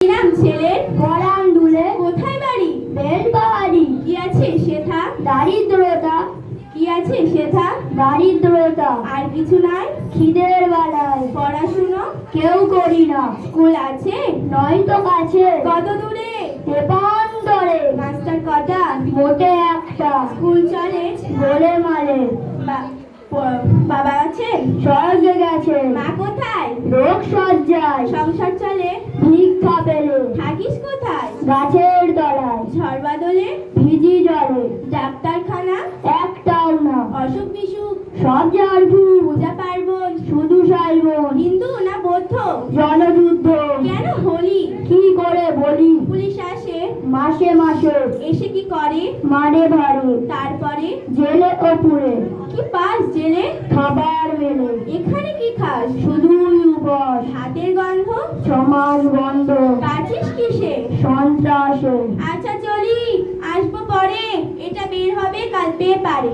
নাম ছেলের? পরাণ দুলে। কোথায় বাড়ি? বেলবাড়ি। কি আছে সেথা? দারিদ্রতা। কি আছে সেথা? দারিদ্রতা। আর কিছু নাই? খিদের বেলায় পড়াশুনো কেউ করি না। স্কুল আছে? নয়তো কাছে। কত দূরে? তেপান্তরে। মাস্টার কটা? মোটে একটা। স্কুল চলে? বলে মালে। বাবা আছে? স্বর্গে গেছে। মা কোথায়? রোগ সজ্জায়। সংসার চলে? ভিক্ষা পেলে। থাকিস কোথায়? গাছের তলায়। ঝড় বাদলে? ভিজি জলে। ডাক্তারখানা? একটাও না। অসুখ বিসুখ? সব ঝাড়ফুঁক। পূজা পার্বণ? শুধু সাইবন। হিন্দু না বৌদ্ধ? জনযুদ্ধ। কেন হলি? কি করে বলি? পুলিশ আসে? মাসে মাসে। এসে কি করে? মানে ভারে। তারপরে? জেলে ওপরে। কি পাস জেলে? খাবার মেলে। এখানে কি খাস? শুধুই উপোস। হাতের গন্ধ? সমাজ বন্ধ। কাছিস কিসে? সন্ত্রাসে। আচ্ছা চলি, আসবো পরে। এটা বের হবে কাল পেপারে।